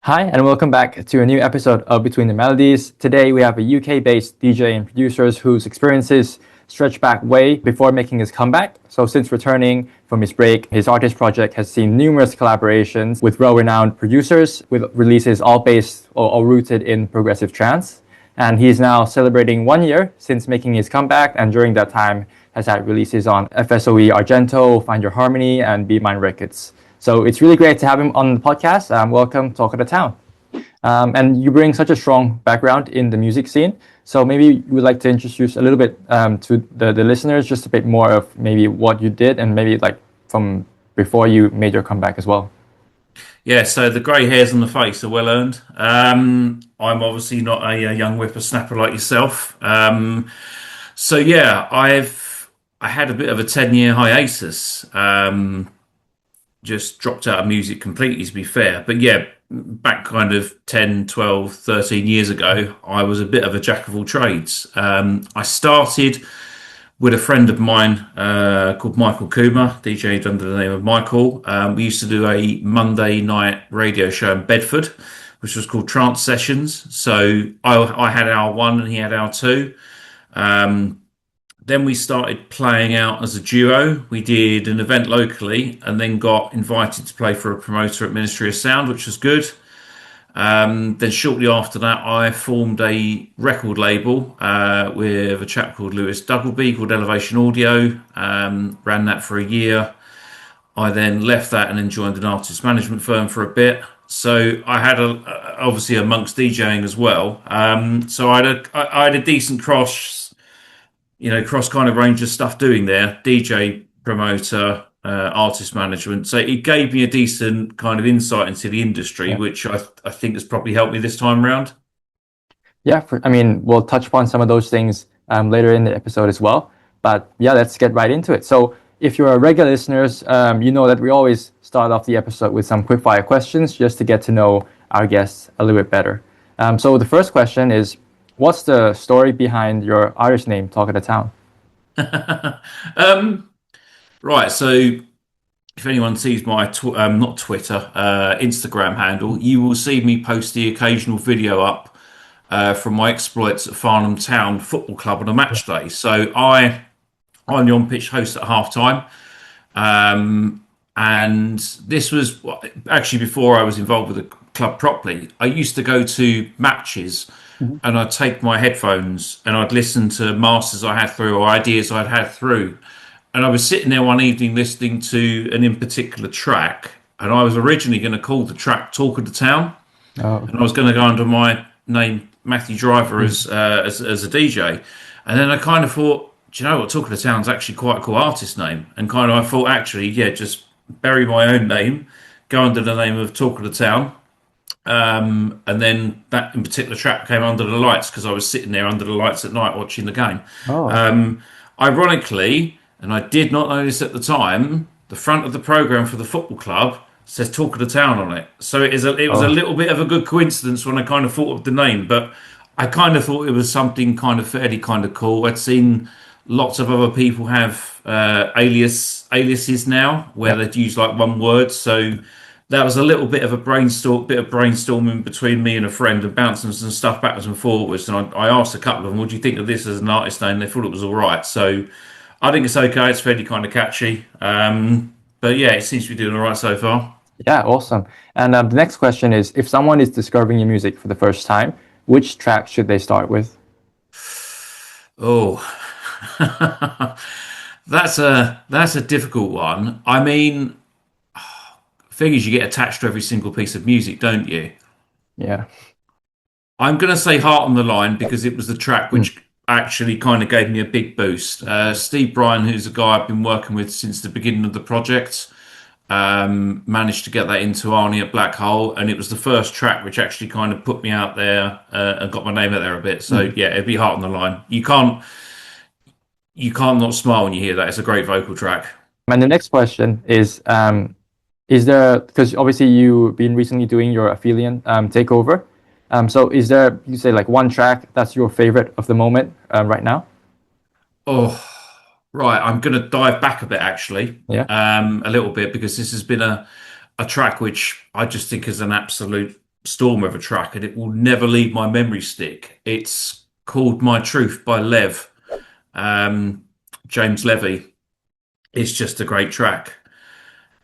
Hi, and welcome back to a new episode of Between the Melodies. Today, we have a UK-based DJ and producer whose experiences stretch back way before making his comeback. So since returning from his break, his artist project has seen numerous collaborations with well-renowned producers, with releases all based or all rooted in progressive trance. And he's now celebrating 1 year since making his comeback, and during that time has had releases on FSOE Argento, Find Your Harmony, and Be Mine Records. So it's really great to have him on the podcast. Welcome, Talk of the Town. And you bring such a strong background in the music scene. So maybe you would like to introduce a little bit to the listeners, just a bit more of maybe what you did and maybe like from before you made your comeback as well. Yeah, so the grey hairs on the face are well earned. I'm obviously not a young whippersnapper like yourself. So yeah, I had a bit of a 10-year hiatus. Just dropped out of music completely, to be fair. But yeah, back kind of 10, 12, 13 years ago, I was a bit of a jack of all trades. I started with a friend of mine called Michael Kuma, DJ'd under the name of Michael. We used to do a Monday night radio show in Bedford, which was called Trance Sessions. So I had hour one and he had hour two. Then we started playing out as a duo. We did an event locally and then got invited to play for a promoter at Ministry of Sound, which was good. Then shortly after that, I formed a record label with a chap called Lewis Doubleby called Elevation Audio. Ran that for a year. I then left that and then joined an artist management firm for a bit. So I had obviously amongst DJing as well. So I had a decent cross kind of range of stuff doing there, DJ, promoter, artist management. So it gave me a decent kind of insight into the industry, which I think has probably helped me this time around. Yeah, we'll touch upon some of those things later in the episode as well. But yeah, let's get right into it. So if you're a regular listeners, you know that we always start off the episode with some quick-fire questions just to get to know our guests a little bit better. So the first question is, what's the story behind your artist name, Talk of the Town? Right, so if anyone sees my not Twitter, Instagram handle, you will see me post the occasional video up from my exploits at Farnham Town Football Club on a match day. So I'm the on-pitch host at half-time. And this was actually before I was involved with the club properly. I used to go to matches and I'd take my headphones and I'd listen to masters I had through or ideas I'd had through. And I was sitting there one evening listening to an in particular track, and I was originally going to call the track Talk of the Town. Oh. And I was going to go under my name, Matthew Driver, as a DJ. And then I kind of thought, do you know what, Talk of the Town's actually quite a cool artist name. And kind of I thought, actually, yeah, just bury my own name, go under the name of Talk of the Town. And then that in particular track came under the lights because I was sitting there under the lights at night watching the game. Oh. Ironically, and I did not know this at the time, the front of the programme for the football club says Talk of the Town on it. So it was a little bit of a good coincidence when I kind of thought of the name, but I kind of thought it was something kind of fairly kind of cool. I'd seen lots of other people have aliases now where they'd use like one word. So that was a little bit of brainstorming between me and a friend and bouncing some stuff backwards and forwards. And I asked a couple of them, what do you think of this as an artist name? They thought it was all right. So I think it's okay. It's fairly kind of catchy. But yeah, it seems to be doing all right so far. Yeah, awesome. And the next question is, if someone is discovering your music for the first time, which track should they start with? Oh, that's a difficult one. I mean, figures you get attached to every single piece of music, don't you? Yeah. I'm going to say Heart on the Line because it was the track which actually kind of gave me a big boost. Steve Bryan, who's a guy I've been working with since the beginning of the project, managed to get that into Arnie at Black Hole, and it was the first track which actually kind of put me out there and got my name out there a bit. So yeah, it'd be Heart on the Line. You can't not smile when you hear that. It's a great vocal track. And the next question is there, because obviously you've been recently doing your affiliate takeover, so is there, you say like one track that's your favorite of the moment right now? Oh, right. I'm going to dive back a bit actually. Yeah. A little bit because this has been a track which I just think is an absolute storm of a track, and it will never leave my memory stick. It's called My Truth by Lev, um, James Levy. It's just a great track.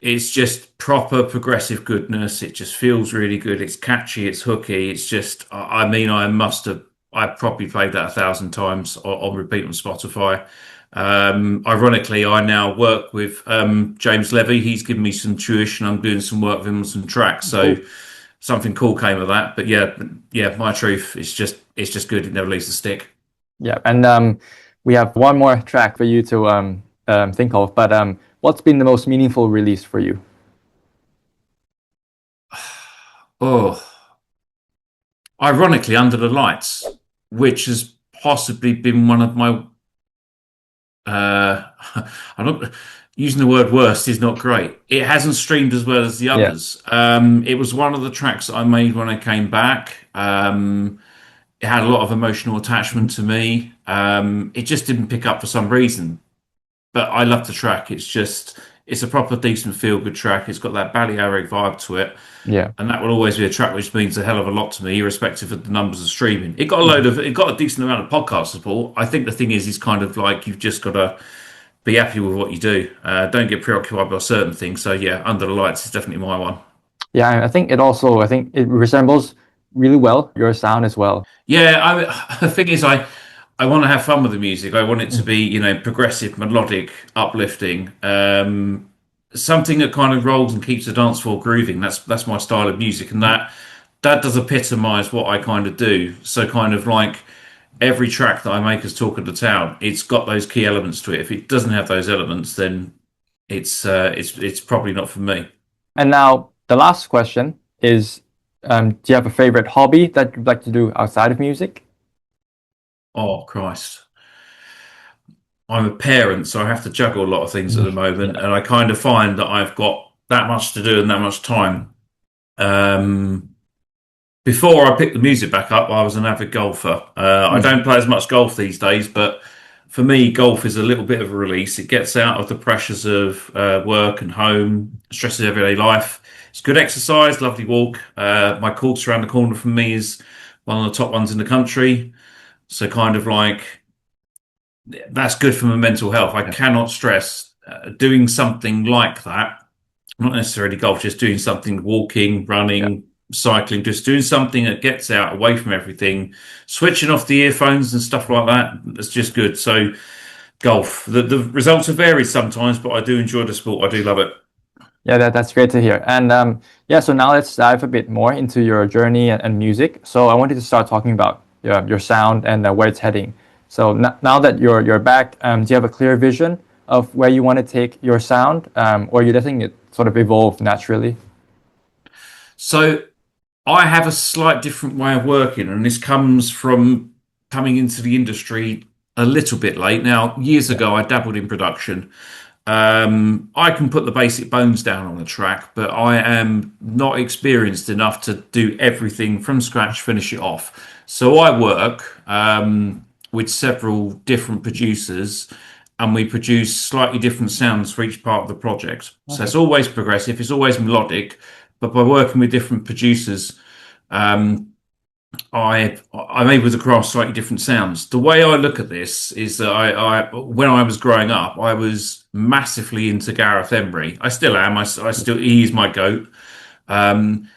It's just proper progressive goodness. It just feels really good. It's catchy. It's hooky. It's just, I mean, I probably played that 1,000 times on repeat on Spotify. Ironically, I now work with James Levy. He's given me some tuition. I'm doing some work with him on some tracks. So Cool. something cool came of that. But yeah, My Truth. It's just good. It never leaves the stick. Yeah, and we have one more track for you to think of. But what's been the most meaningful release for you? Oh, ironically, Under the Lights, which has possibly been one of my uh I'm not using the word worst is not great. It hasn't streamed as well as the Yeah. others. It was one of the tracks that I made when I came back. It had a lot of emotional attachment to me. It just didn't pick up for some reason, but I love the track. It's a proper decent feel good track. It's got that Balearic vibe to it. Yeah. And that will always be a track which means a hell of a lot to me, irrespective of the numbers of streaming. It got a decent amount of podcast support. I think the thing is kind of like you've just got to be happy with what you do. Don't get preoccupied by certain things. So yeah, Under the Lights is definitely my one. Yeah, and I think it resembles really well your sound as well. Yeah, the thing is, I want to have fun with the music. I want it to Mm. be, progressive, melodic, uplifting, something that kind of rolls and keeps the dance floor grooving. That's my style of music, and that does epitomise what I kind of do. So kind of like every track that I make as Talk of the Town, it's got those key elements to it. If it doesn't have those elements, then it's probably not for me. And now the last question is, do you have a favorite hobby that you'd like to do outside of music? Oh Christ. I'm a parent, so I have to juggle a lot of things at the moment, Yeah. and I kind of find that I've got that much to do and that much time. Um, Before I picked the music back up, I was an avid golfer. I Mm. don't play as much golf these days, but for me, golf is a little bit of a release. It gets out of the pressures of work and home, stresses of everyday life. It's good exercise, lovely walk. My course around the corner from me is one of the top ones in the country. So kind of like that's good for my mental health. I Yeah. cannot stress doing something like that, not necessarily golf, just doing something, walking, Yeah. running, cycling, just doing something that gets out away from everything, switching off the earphones and stuff like that. That's just good. So, golf. The results are varied sometimes, but I do enjoy the sport. I do love it. Yeah, that's great to hear. And yeah, so now let's dive a bit more into your journey and music. So I wanted to start talking about your sound and where it's heading. So now that you're back, do you have a clear vision of where you want to take your sound, or are you letting it sort of evolve naturally? So, I have a slight different way of working, and this comes from coming into the industry a little bit late. Now, years Yeah. ago, I dabbled in production. I can put the basic bones down on the track, but I am not experienced enough to do everything from scratch, finish it off. So I work with several different producers, and we produce slightly different sounds for each part of the project. So Okay. it's always progressive, it's always melodic, but by working with different producers, um, I'm able to craft slightly different sounds. The way I look at this is that I when I was growing up, I was massively into Gareth Emery. I still am. I still he is my goat. Um,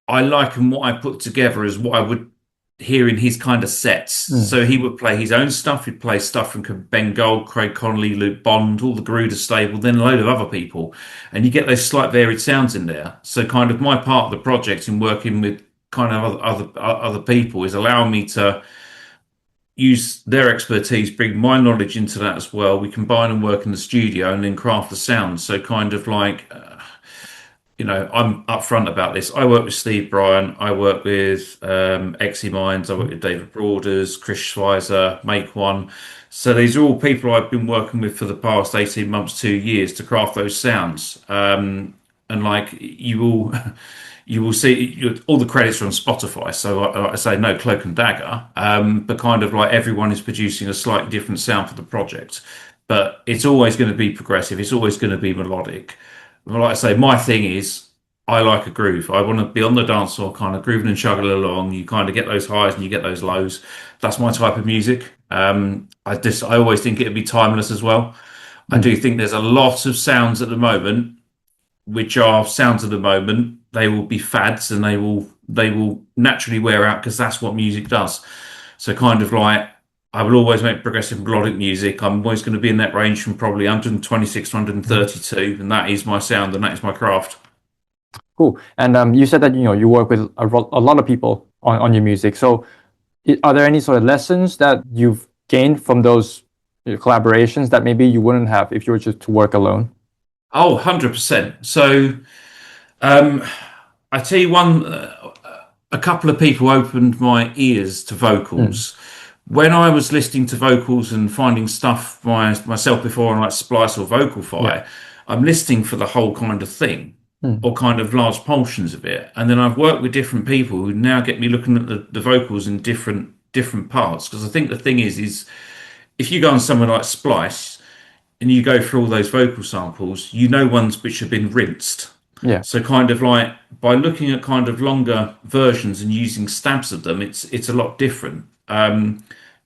I liken what I put together as what I would hear in his kind of sets. Mm. So he would play his own stuff. He'd play stuff from Ben Gold, Craig Connolly, Luke Bond, all the Garuda stable, then a load of other people, and you get those slight varied sounds in there. So kind of my part of the project in working with kind of other people is allowing me to use their expertise, bring my knowledge into that as well. We combine and work in the studio and then craft the sound. So kind of like I'm upfront about this. I work with Steve Bryan. I work with Exy Minds. I work with David Broaders, Chris Schweizer, Make One. So these are all people I've been working with for the past 18 months, 2 years to craft those sounds. And like you will, you will see all the credits are on Spotify. So I say no cloak and dagger, but kind of like everyone is producing a slightly different sound for the project. But it's always going to be progressive. It's always going to be melodic. Well, like I say, my thing is I like a groove. I want to be on the dance floor, kind of grooving and chugging along. You kind of get those highs and you get those lows. That's my type of music. I always think it'd be timeless as well. I do Mm. think there's a lot of sounds at the moment, which are sounds of the moment. They will be fads and they will naturally wear out because that's what music does. So kind of like I will always make progressive melodic music. I'm always going to be in that range from probably 126 to Mhm. 132, and that is my sound and that is my craft. Cool. And you said that you work with a lot of people on your music. So are there any sort of lessons that you've gained from those collaborations that maybe you wouldn't have if you were just to work alone? Oh, 100%. So um, I tell you one, a couple of people opened my ears to Mm. vocals. When I was listening to vocals and finding stuff myself before on like Splice or Yeah. Vocalfy, I'm listening for the whole kind of thing Mm. or kind of large portions of it. And then I've worked with different people who now get me looking at the vocals in different parts. Because I think the thing is if you go on somewhere like Splice and you go through all those vocal samples, you know ones which have been rinsed. Yeah. So kind of like by looking at kind of longer versions and using stabs of them, it's a lot different.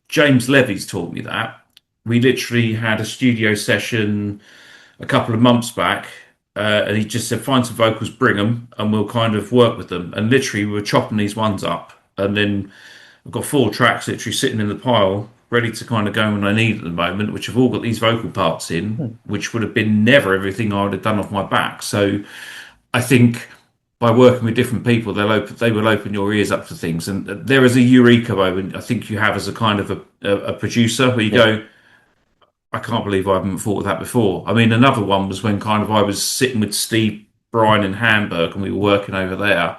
James Levy's taught me that. We literally had a studio session a couple of months back, and he just said, "Find some vocals, bring them, and we'll kind of work with them." And literally, we were chopping these ones up, and then I've got 4 tracks literally sitting in the pile, ready to kind of go when I need at the moment, which have all got these vocal parts in, Mm. which would have been never everything I would have done off my back. So I think by working with different people, they will open your ears up to things. And there is a eureka moment I think you have as a kind of a producer where you Yeah. go, I can't believe I haven't thought of that before. I mean, another one was when kind of I was sitting with Steve Bryan in Hamburg and we were working over there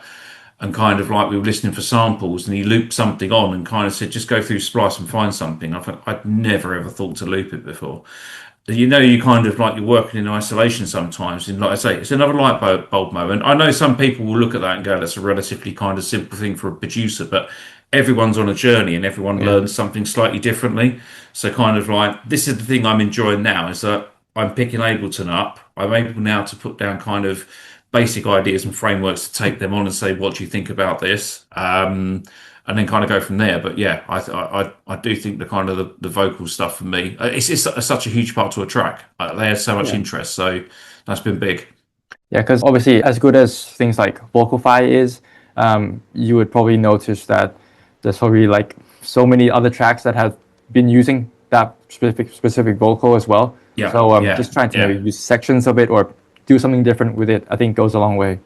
and kind of like we were listening for samples and he looped something on and kind of said, just go through Splice and find something. I thought I'd never ever thought to loop it before. You kind of like you're working in isolation sometimes. And like I say, it's another bulb moment. I know some people will look at that and go, that's a relatively kind of simple thing for a producer, but everyone's on a journey and everyone Yeah. learns something slightly differently. So kind of like this is the thing I'm enjoying now is that I'm picking Ableton up. I'm able now to put down kind of basic ideas and frameworks to take them on and say, what do you think about this? And then kind of go from there. But yeah, I do think the kind of the vocal stuff for me, it's such a huge part to a track. They have so much Yeah. interest, so that's been big. Yeah, because obviously, as good as things like Vocalfy is, you would probably notice that there's probably like so many other tracks that have been using that specific vocal as well. Yeah, So yeah, just trying to maybe yeah. use sections of it or do something different with it, I think goes a long way.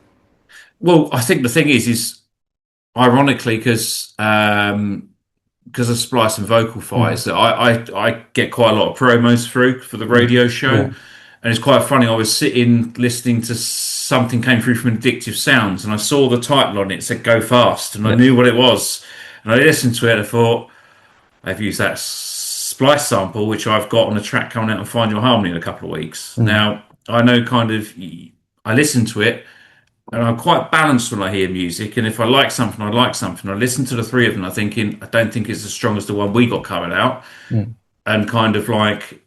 Well, I think the thing is ironically because of Splice and Vocal Mm. Files that I get quite a lot of promos through for the Mm. radio show. Yeah. And it's quite funny. I was sitting listening to something came through from Addictive Sounds and I saw the title on it, it said Go Fast, and I Yeah. knew what it was. And I listened to it and I thought, I've used that Splice sample, which I've got on a track coming out on Find Your Harmony in a couple of weeks. Mm. Now, I know kind of, I listen to it and I'm quite balanced when I hear music. And if I like something, I like something. I listen to the three of them. I'm thinking, I don't think it's as strong as the one we got coming out. Mm. And kind of like,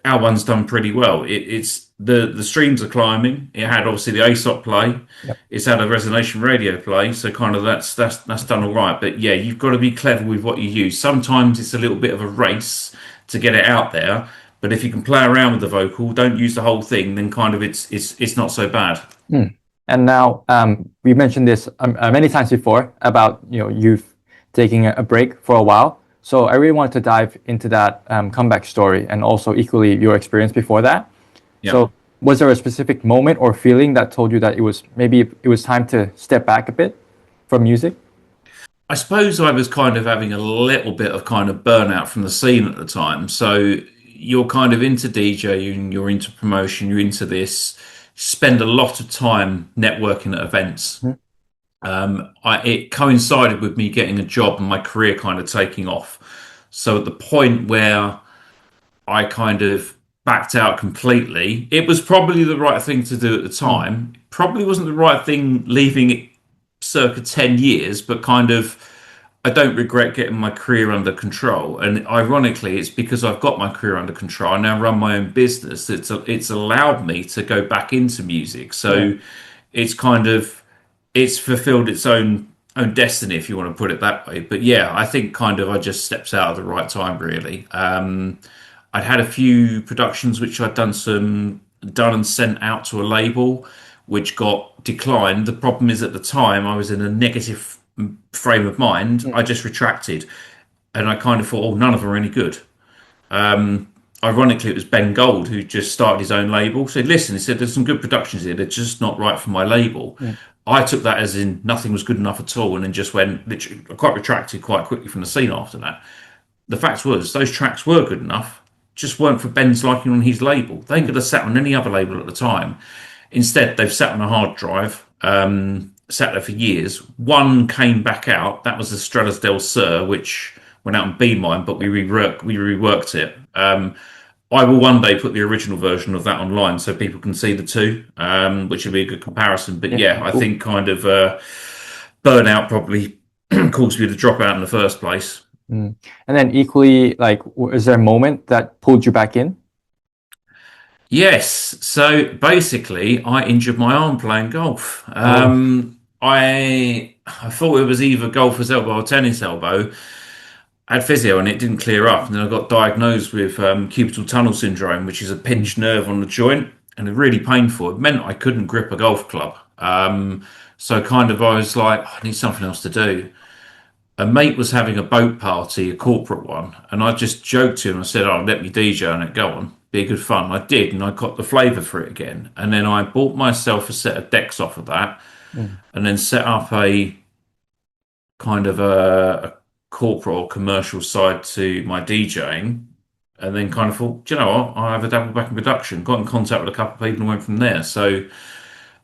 our one's done pretty well. It's the streams are climbing. It had obviously the ASOP play. Yep. It's had a Resonation Radio play. So kind of that's done all right. But yeah, you've got to be clever with what you use. Sometimes it's a little bit of a race to get it out there. But if you can play around with the vocal, don't use the whole thing, then kind of it's not so bad. Mm. And now we mentioned this many times before about you taking a break for a while. So I really wanted to dive into that comeback story and also equally your experience before that. Yeah. So was there a specific moment or feeling that told you that it was time to step back a bit from music? I suppose I was kind of having a little bit of kind of burnout from the scene at the time. So you're kind of into DJing, you're into promotion, you're into this, spend a lot of time networking at events. Mhm. It coincided with me getting a job and my career kind of taking off. So at the point where I kind of backed out completely, it was probably the right thing to do at the Mm. time. Probably wasn't the right thing leaving it circa 10 years, but kind of I don't regret getting my career under control. And ironically, it's because I've got my career under control. I now run my own business. It's allowed me to go back into music. Yeah. So it's kind of it's fulfilled its own destiny, if you want to put it that way. But yeah, I think kind of I just stepped out at the right time, really. I'd had a few productions which I'd done and sent out to a label, which got declined. The problem is at the time I was in a negative frame of mind. I just retracted, and I kind of thought, oh, none of them are any good. Ironically, it was Ben Gold who just started his own label. Said, "Listen," he said, "there's some good productions here. They're just not right for my label." Mm. I took that as in nothing was good enough at all, and then just went literally quite retracted quite quickly from the scene after that. The fact was, those tracks were good enough, just weren't for Ben's liking on his label. They could have sat on any other label at the time. Instead, they've sat on a hard drive, sat there for years. One came back out. That was Estrellas del Sur, which went out on B Mine, but we reworked it. I will one day put the original version of that online so people can see the two, which would be a good comparison. But yeah, I Cool. think kind of burnout probably caused me to drop out in the first place. Mm. And then equally, like, is there a moment that pulled you back in? Yes. So basically, I injured my arm playing golf. Oh. I thought it was either golfer's elbow or tennis elbow. I had physio and it didn't clear up. And then I got diagnosed with cubital tunnel syndrome, which is a pinched nerve on the joint, and it's really painful. It meant I couldn't grip a golf club. So kind of I was like, I need something else to do. A mate was having a boat party, a corporate one, and I just joked to him. I said, "Oh, let me DJ on it. Go on, be good fun." I did, and I got the flavour for it again. And then I bought myself a set of decks off of that, Mm. and then set up a kind of a corporate or commercial side to my DJing. And then kind of thought, do you know what? I have a double back in production. Got in contact with a couple of people and went from there. So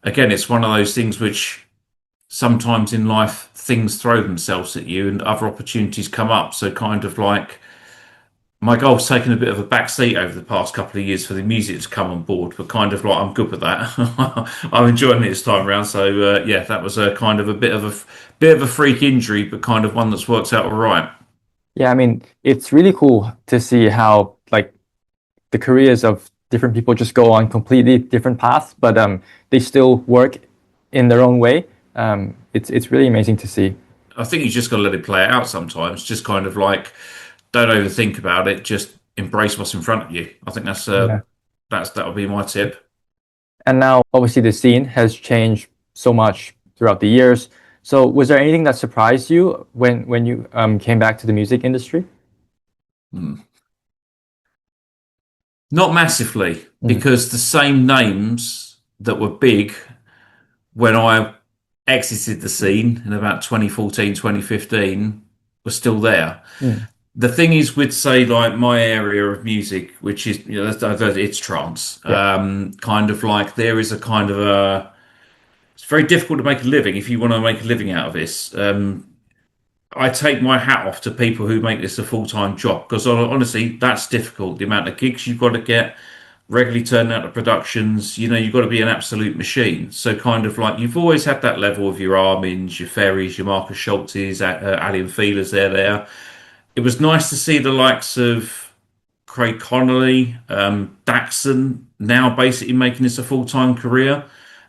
again, it's one of those things which sometimes in life things throw themselves at you and other opportunities come up. So kind of like my golf's taken a bit of a back seat over the past couple of years for the music to come on board, but kind of like I'm good with that. I'm enjoying it this time around. So yeah, that was a kind of a bit of a freak injury, but kind of one that's worked out all right. Yeah, I mean, it's really cool to see how like the careers of different people just go on completely different paths, but they still work in their own way. It's really amazing to see. I think you just got to let it play out sometimes. Just kind of like don't overthink about it. Just embrace what's in front of you. I think Yeah. that would be my tip. And now, obviously, the scene has changed so much throughout the years. So, was there anything that surprised you when you came back to the music industry? Hmm. Not massively, Mm. because the same names that were big when I exited the scene in about 2014, 2015 were still there. Mm. The thing is with say like my area of music, which is it's trance, Yeah. kind of like there is a kind of a it's very difficult to make a living if you want to make a living out of this. I take my hat off to people who make this a full-time job because honestly, that's difficult. The amount of gigs you've got to get, regularly turning out to productions, you've got to be an absolute machine. So kind of like you've always had that level of your Armins, your Ferries, your Marcus Schultzes, Alien Feelers, they're there. It was nice to see the likes of Craig Connolly, Daxon now basically making this a full-time career.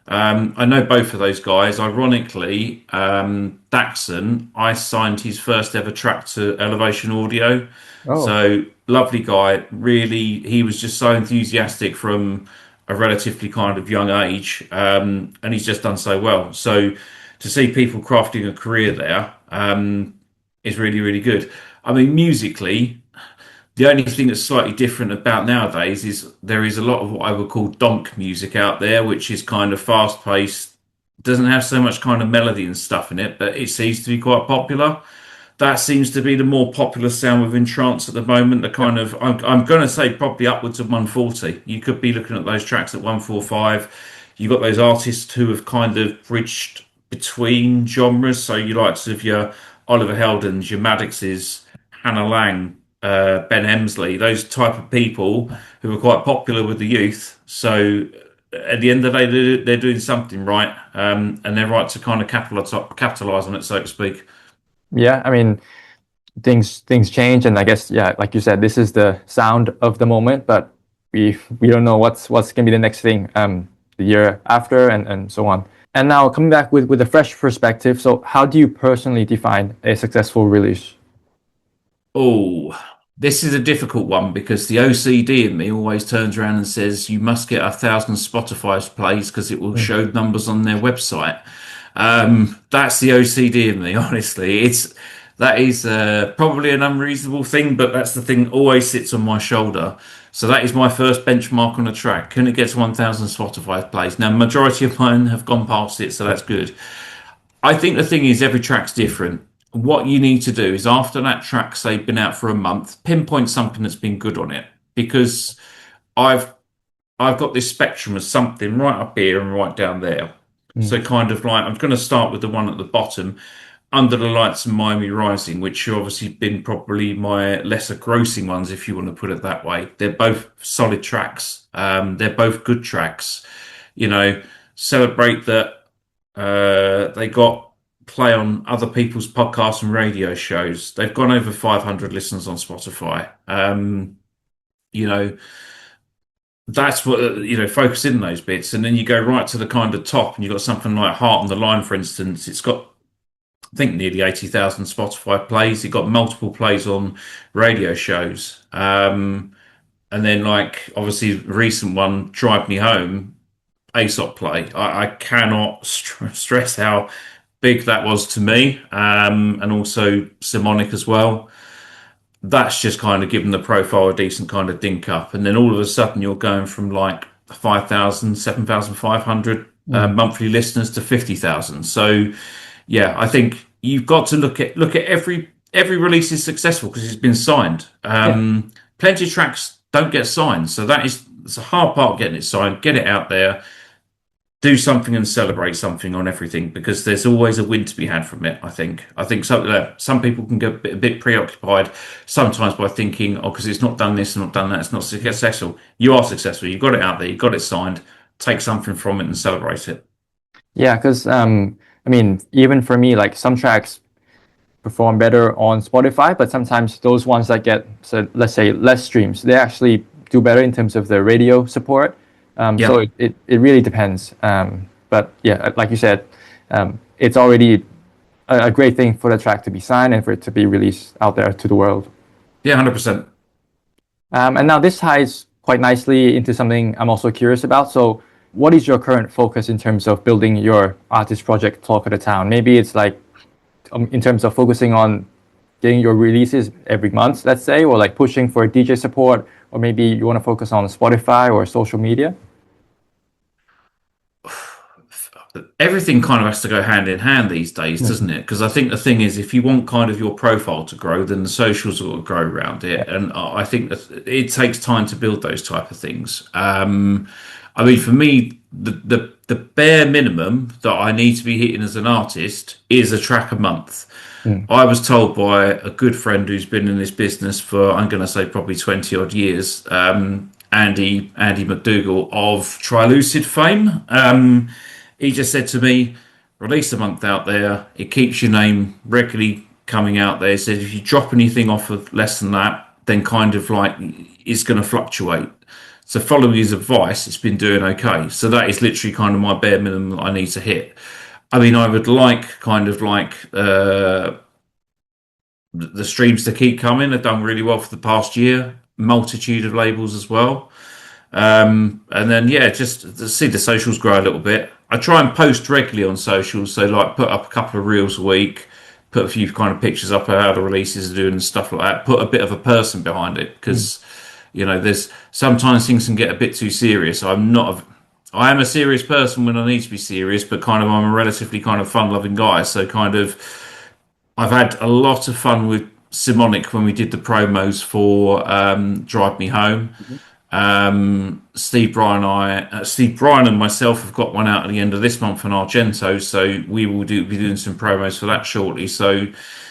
I know both of those guys. Ironically, Daxon, I signed his first ever track to Elevation Audio. Oh, So lovely guy. Really, he was just so enthusiastic from a relatively kind of young age, and he's just done so well. So to see people crafting a career there is really, really good. I mean, musically, the only thing that's slightly different about nowadays is there is a lot of what I would call donk music out there, which is kind of fast paced, doesn't have so much kind of melody and stuff in it, but it seems to be quite popular. That seems to be the more popular sound within trance at the moment. The kind of I'm going to say probably upwards of 140. You could be looking at those tracks at 145. You've got those artists who have kind of bridged between genres. So you likes of your Oliver Heldens, your Maddixes, Hannah Lang, Ben Hemsley, those type of people who are quite popular with the youth. So at the end of the day, they're doing something right, and they're right to kind of capitalize on it, so to speak. yeah. I mean, things change, and I guess yeah, like you said, this is the sound of the moment, but we don't know what's gonna be the next thing the year after, and so on. And now coming back with a fresh perspective, so how do you personally define a successful release? Oh, this is a difficult one because the OCD in me always turns around and says you must get 1,000 Spotify plays because it will Mm, show numbers on their website. That's the OCD in me, honestly. That is probably an unreasonable thing, but that's the thing that always sits on my shoulder. So that is my first benchmark on a track. Can it get to 1,000 Spotify plays? Now, majority of mine have gone past it, so yeah. that's good. I think the thing is every track's different. What you need to do is after that track, say, been out for a month, pinpoint something that's been good on it. Because I've I've got this spectrum of something right up here and right down there. Mm, So kind of like I'm going to start with the one at the bottom, Under the Lights and Miami Rising, which have obviously been probably my lesser grossing ones, if you want to put it that way. They're both solid tracks. They're both good tracks. You know, celebrate that they got play on other people's podcasts and radio shows. They've gone over 500 listens on Spotify. You know, that's what focus in those bits, and then you go right to the kind of top, and you've got something like Heart on the Line, for instance. It's got, I think, nearly 80,000 Spotify plays. It got multiple plays on radio shows. And then, like, obviously, the recent one, Drive Me Home, ASOP play. I cannot stress how big that was to me, and also Simonic as well. That's just kind of given the profile a decent kind of dink up. And then all of a sudden, you're going from like 5,000, 7,500 mm, monthly listeners to 50,000. So, yeah, I think you've got to look at every release is successful because it's been signed. yeah. Plenty of tracks don't get signed, so it's a hard part of getting it signed. Get it out there, do something and celebrate something on everything because there's always a win to be had from it. I think some people can get a bit preoccupied sometimes by thinking, oh, because it's not done this and not done that, it's not successful. You are successful. You've got it out there. You've got it signed. Take something from it and celebrate it. Yeah, because I mean, even for me, like some tracks perform better on Spotify, but sometimes those ones that get, so let's say, less streams, they actually do better in terms of the radio support. So Yeah. it really depends. But yeah, like you said, it's already a great thing for the track to be signed and for it to be released out there to the world. Yeah, 100%. And now this ties quite nicely into something I'm also curious about. So, what is your current focus in terms of building your artist project, Talk of the Town? Maybe it's like in terms of focusing on getting your releases every month, let's say, or like pushing for DJ support, or maybe you want to focus on Spotify or social media. Everything kind of has to go hand in hand these days, doesn't Mhm. it? Because I think the thing is, if you want kind of your profile to grow, then the socials will grow around Yeah. it. And I think that it takes time to build those type of things. I mean, for me, the bare minimum that I need to be hitting as an artist is a track a month. Mm. I was told by a good friend who's been in this business for, I'm going to say, probably 20 odd years, Andy McDougall of Trilucid fame. He just said to me, release a month out there. It keeps your name regularly coming out there. He said, if you drop anything off of less than that, then kind of like it's going to fluctuate. So following his advice, it's been doing okay. So that is literally kind of my bare minimum that I need to hit. I mean, I would like kind of like the streams to keep coming. They've done really well for the past year. Multitude of labels as well. And then yeah, just to see the socials grow a little bit. I try and post regularly on socials, so like put up a couple of reels a week, put a few kind of pictures up of how the releases are doing and stuff like that. Put a bit of a person behind it Mm. because there's sometimes things can get a bit too serious. I am a serious person when I need to be serious, but kind of I'm a relatively kind of fun-loving guy. So kind of I've had a lot of fun with Simonic when we did the promos for Drive Me Home. Mhm. Steve Bryan and myself have got one out at the end of this month on Argento, so we will be doing some promos for that shortly. So,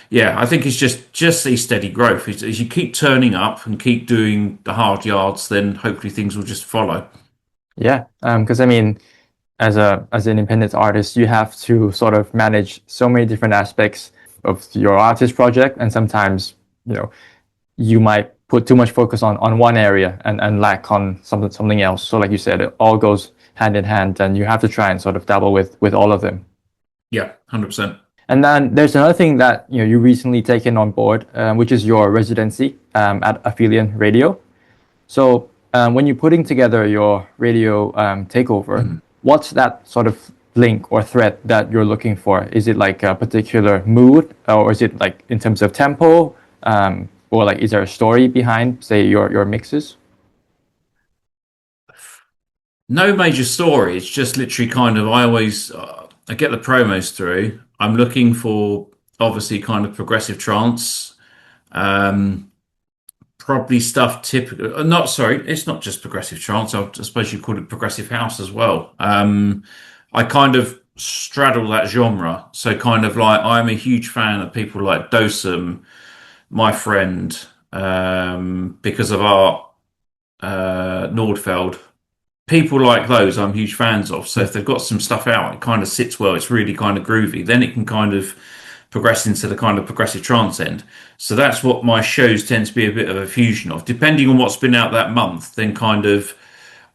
yeah, I think it's just see steady growth. As you keep turning up and keep doing the hard yards, then hopefully things will just follow. Yeah, because I mean, as an independent artist, you have to sort of manage so many different aspects of your artist project, and sometimes you might put too much focus on one area and lack on something else. So like you said, it all goes hand in hand, and you have to try and sort of dabble with all of them. Yeah, 100%. And then there's another thing that you recently taken on board, which is your residency at Affiliate Radio. So when you're putting together your radio takeover, what's that sort of link or thread that you're looking for? Is it like a particular mood, or is it like in terms of tempo, or like is there a story behind, say, your mixes? No major story. It's just literally kind of, I get the promos through. I'm looking for obviously kind of progressive trance, um, probably stuff typical. Not sorry, it's not just progressive trance. I suppose you call it progressive house as well. I kind of straddle that genre. So kind of like I'm a huge fan of people like Dosum, my friend, because of art, Nordfeld. People like those I'm huge fans of. So if they've got some stuff out, it kind of sits well. It's really kind of groovy. Then it can kind of progress into the kind of progressive trance end. So that's what my shows tend to be a bit of a fusion of. Depending on what's been out that month, then kind of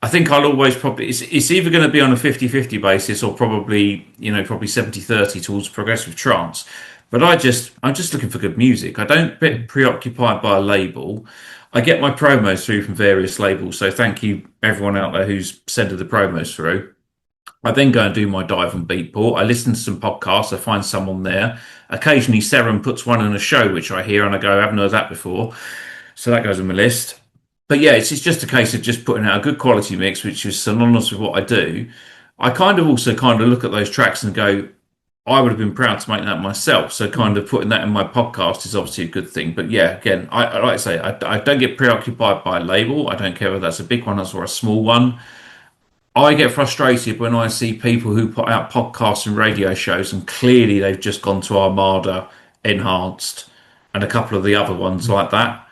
I think I'll always probably it's either going to be on a 50-50 basis or probably, probably 70-30 towards progressive trance. But I'm just looking for good music. I don't get preoccupied by a label. I get my promos through from various labels, so thank you everyone out there who's sending the promos through. I then go and do my dive and beatport. I listen to some podcasts. I find someone there. Occasionally, Seren puts one on a show, which I hear and I go, I haven't heard that before. So that goes on my list. But yeah, it's just a case of just putting out a good quality mix, which is synonymous with what I do. I kind of also kind of look at those tracks and go, I would have been proud to make that myself. So kind of putting that in my podcast is obviously a good thing. But yeah, again, I like I say, I don't get preoccupied by a label. I don't care whether that's a big one or a small one. I get frustrated when I see people who put out podcasts and radio shows and clearly they've just gone to Armada, Enhanced, and a couple of the other ones like that.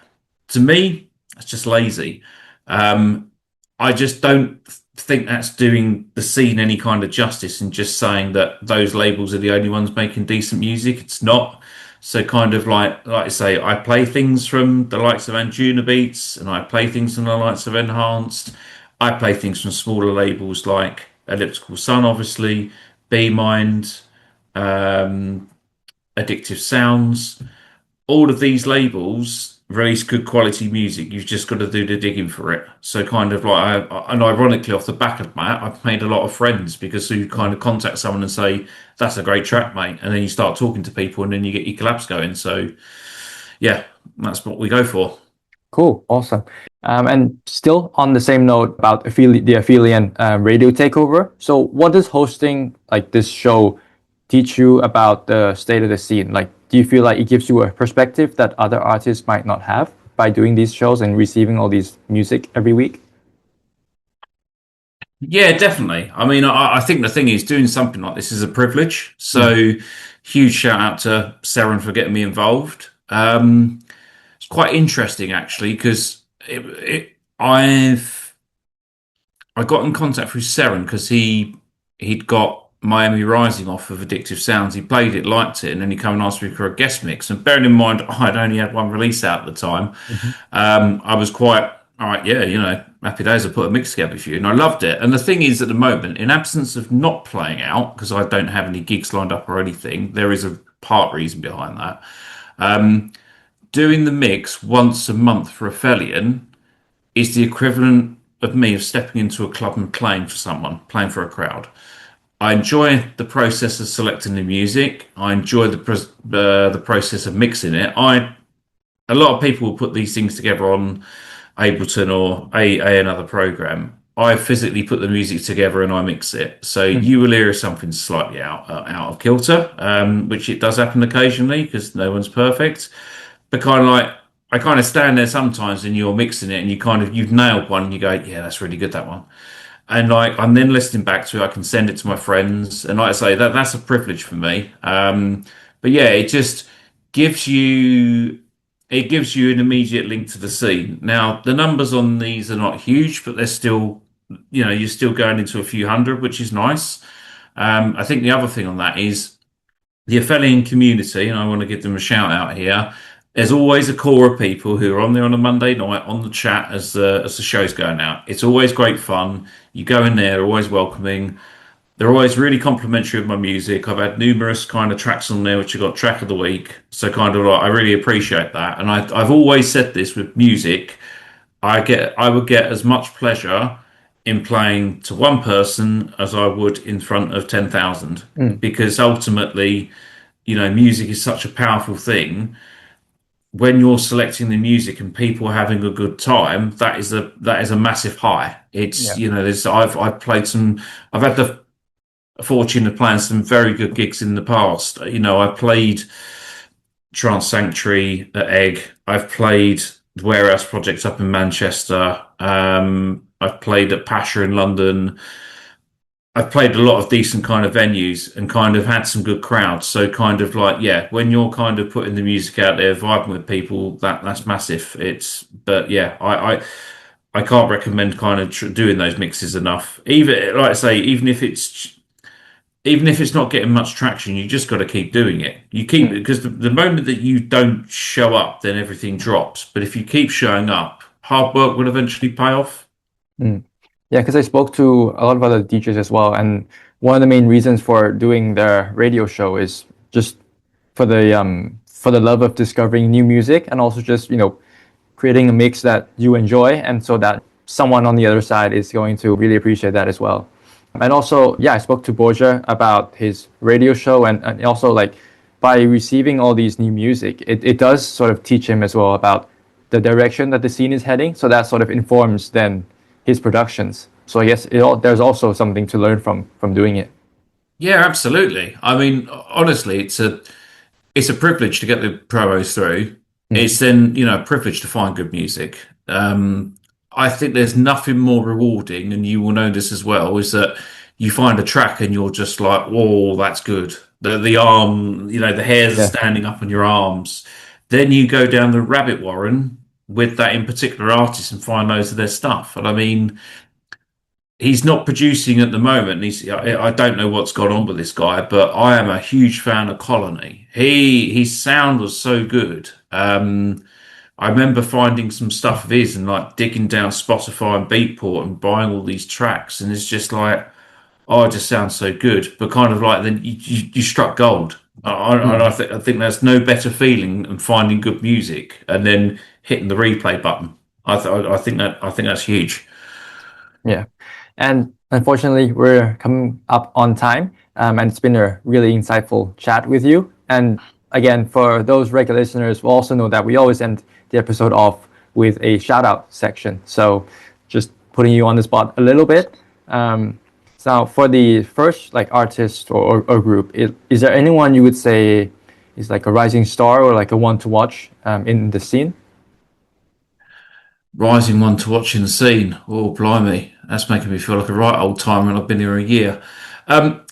To me, it's just lazy. I just don't think that's doing the scene any kind of justice and just saying that those labels are the only ones making decent music. It's not. So kind of like I say, I play things from the likes of Anjuna Beats and I play things from the likes of Enhanced. I play things from smaller labels like Elliptical Sun, obviously, B Mind, Addictive Sounds. All of these labels release good quality music. You've just got to do the digging for it. So kind of like, and ironically, off the back of that, I've made a lot of friends because you kind of contact someone and say, "That's a great track, mate," and then you start talking to people, and then you get your collabs going. So yeah, that's what we go for. Cool, awesome. And still on the same note about the affiliate radio takeover. So, what does hosting like this show teach you about the state of the scene? Like, do you feel like it gives you a perspective that other artists might not have by doing these shows and receiving all these music every week? Yeah, definitely. I mean, I think the thing is doing something like this is a privilege. So huge shout out to Seren for getting me involved. It's quite interesting actually because I got in contact through Seren because he'd got Miami Rising off of Addictive Sounds. He played it, liked it, and then he came and asked me for a guest mix. And bearing in mind I'd only had one release out at the time, I was quite all right. Yeah, happy days. I put a mix together for you, and I loved it. And the thing is, at the moment, in absence of not playing out because I don't have any gigs lined up or anything, there is a part reason behind that. Doing the mix once a month for a Felian is the equivalent of me of stepping into a club and playing for someone, playing for a crowd. I enjoy the process of selecting the music. I enjoy the process of mixing it. A lot of people will put these things together on Ableton or another program. I physically put the music together and I mix it. So you will hear something slightly out of kilter, which it does happen occasionally because no one's perfect. But kind of like I kind of stand there sometimes and you're mixing it and you've nailed one and you go, yeah, that's really good, that one. And like I'm then listening back to it, I can send it to my friends, and like I say, that's a privilege for me. But yeah, it just gives you an immediate link to the scene. Now the numbers on these are not huge, but they're still, you're still going into a few hundred, which is nice. I think the other thing on that is the Aphelion community, and I want to give them a shout out here, There's always a core of people who are on there on a Monday night on the chat as the show's going out. It's always great fun. You go in there, they're always welcoming. They're always really complimentary of my music. I've had numerous kind of tracks on there which have got track of the week. So kind of like I really appreciate that. And I've always said this with music. I would get as much pleasure in playing to one person as I would in front of 10,000 Mm, because ultimately, music is such a powerful thing. When you're selecting the music and people are having a good time, that is a massive high. It's yeah. there's I've played some. I've had the fortune of playing some very good gigs in the past. I played Trance Sanctuary at Egg. I've played the Warehouse Project up in Manchester. I've played at Pasha in London. I've played a lot of decent kind of venues and kind of had some good crowds. So kind of like, yeah, when you're kind of putting the music out there, vibing with people, that's massive. But yeah, I can't recommend kind of doing those mixes enough. Even like I say, even if it's not getting much traction, you just got to keep doing it. You keep Mm, because the moment that you don't show up, then everything drops. But if you keep showing up, hard work will eventually pay off. mm. Yeah, because I spoke to a lot of other DJs as well, and one of the main reasons for doing their radio show is just for the love of discovering new music, and also just creating a mix that you enjoy, and so that someone on the other side is going to really appreciate that as well. And also, yeah, I spoke to Borja about his radio show, and also like by receiving all these new music, it does sort of teach him as well about the direction that the scene is heading. So that sort of informs then his productions. So I guess there's also something to learn from doing it. Yeah, absolutely. I mean, honestly, it's a privilege to get the promos through. Mm, It's then, a privilege to find good music. I think there's nothing more rewarding, and you will know this as well, is that you find a track and you're just like, "Whoa, that's good." The arm, the hairs are yeah. standing up on your arms. Then you go down the rabbit warren with that in particular artist and find loads of their stuff. And I mean, he's not producing at the moment. I don't know what's gone on with this guy, but I am a huge fan of Colony. His sound was so good. I remember finding some stuff of his and like digging down Spotify and Beatport and buying all these tracks, and it's just like, oh, it just sounds so good. But kind of like then you struck gold. Mm. I think there's no better feeling than finding good music and then hitting the replay button. I think that's huge. Yeah. And unfortunately, we're coming up on time. And it's been a really insightful chat with you. And again, for those regular listeners, will also know that we always end the episode off with a shout out section. So just putting you on the spot a little bit. So for the first like artist or group, is there anyone you would say is like a rising star or like a one to watch in the scene? Rising one to watching the scene. Oh, blimey. That's making me feel like a right old timer and I've been here a year. Um,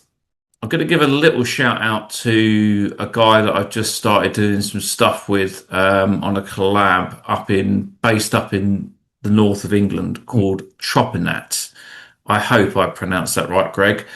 I'm going to give a little shout out to a guy that I've just started doing some stuff with on a collab based up in the north of England Mm. called Tropinat. I hope I pronounced that right, Greg.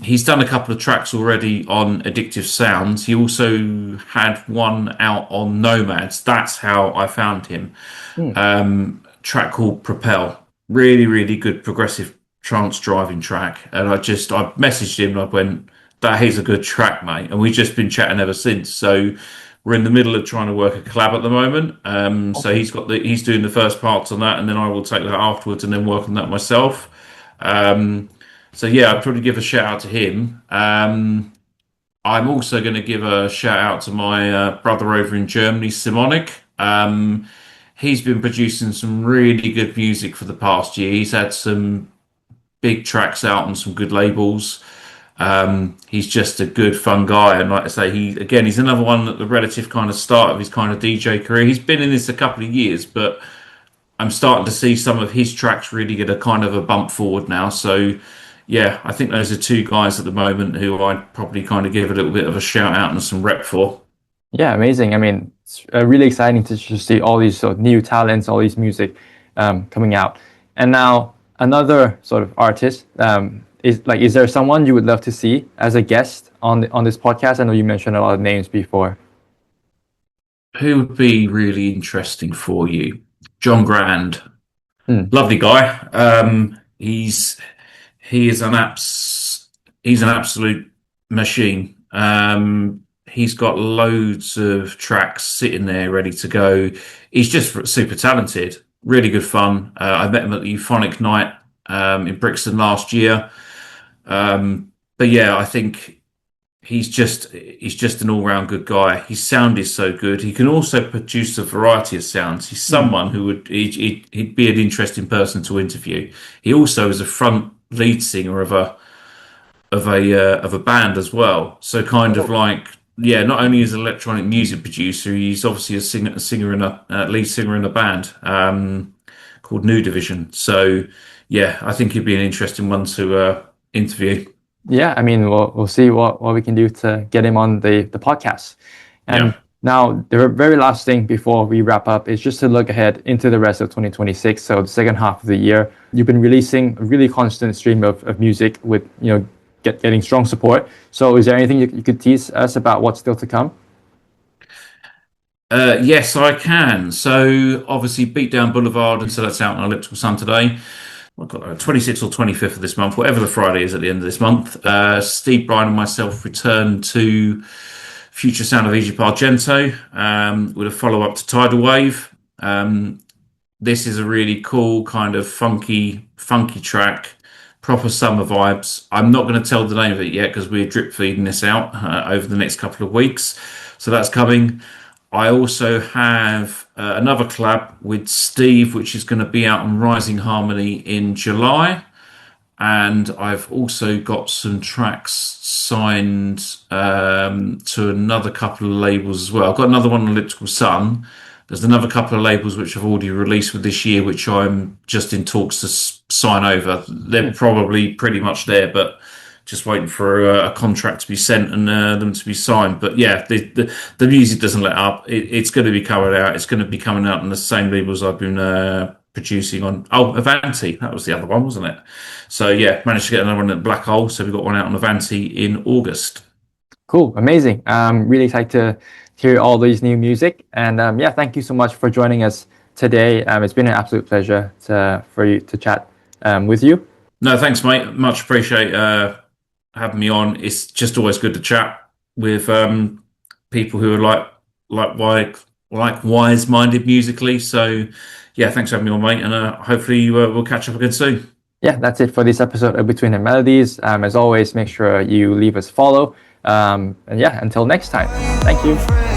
He's done a couple of tracks already on Addictive Sounds. He also had one out on Nomads. That's how I found him. Mm. Track called Propel. Really, really good progressive trance driving track. And I messaged him and I went, that is a good track, mate. And we've just been chatting ever since. So we're in the middle of trying to work a collab at the moment. So Okay. he's doing the first parts on that, and then I will take that afterwards and then work on that myself. Um, so yeah, I'd probably give a shout out to him. I'm also going to give a shout out to my brother over in Germany, Simonic. He's been producing some really good music for the past year. He's had some big tracks out on some good labels. He's just a good, fun guy, and like I say, he's another one at the relative kind of start of his kind of DJ career. He's been in this a couple of years, but I'm starting to see some of his tracks really get a kind of a bump forward now. So, yeah, I think those are two guys at the moment who I'd probably kind of give a little bit of a shout out and some rep for. Yeah, amazing. I mean, it's really exciting to just see all these sort of new talents, all these music coming out. And now another sort of artist is there someone you would love to see as a guest on this podcast? I know you mentioned a lot of names before. Who would be really interesting for you? John Grand, Hmm. lovely guy. He is he's an absolute machine. He's got loads of tracks sitting there ready to go. He's just super talented, really good fun. I met him at the Euphonic Night in Brixton last year. But yeah, I think he's just an all-round good guy. His sound is so good. He can also produce a variety of sounds. He's Hmm. someone who he'd be an interesting person to interview. He also is a front lead singer of a band as well. So kind of Oh. like, yeah, not only is an electronic music producer, he's obviously a singer and a lead singer in a band called New Division. So yeah, I think he'd be an interesting one to interview. Yeah, I mean, we'll see what we can do to get him on the podcast. And Yeah. now, the very last thing before we wrap up is just to look ahead into the rest of 2026. So the second half of the year, you've been releasing a really constant stream of music with, getting strong support. So is there anything you could tease us about what's still to come? Yes, I can. So obviously, Beatdown Boulevard, and so that's out on Elliptical Sun today. I've got 26th or 25th of this month, whatever the Friday is at the end of this month. Steve, Bryan, and myself return to Future Sound of Egypt Argento with a follow up to Tidal Wave. This is a really cool kind of funky track, proper summer vibes. I'm not going to tell the name of it yet because we're drip feeding this out over the next couple of weeks. So that's coming. I also have another collab with Steve, which is going to be out on Rising Harmony in July. And I've also got some tracks signed to another couple of labels as well. I've got another one on Elliptical Sun. There's another couple of labels which I've already released for this year, which I'm just in talks to sign over. They're probably pretty much there, but just waiting for a contract to be sent and them to be signed. But yeah, the music doesn't let up. It's going to be coming out. It's going to be coming out on the same labels I've been producing on. Oh, Avanti, that was the other one, wasn't it? So yeah, managed to get another one at Black Hole. So we've got one out on Avanti in August. Cool, amazing. Really excited to hear all these new music. And yeah, thank you so much for joining us today. It's been an absolute pleasure for you to chat with you. No, thanks, mate. Much appreciate having me on. It's just always good to chat with people who are like wise-minded musically. So yeah, thanks for having me on, mate. And hopefully we'll catch up again soon. Yeah, that's it for this episode of Between the Melodies. As always, make sure you leave us a follow. And yeah, until next time, thank you.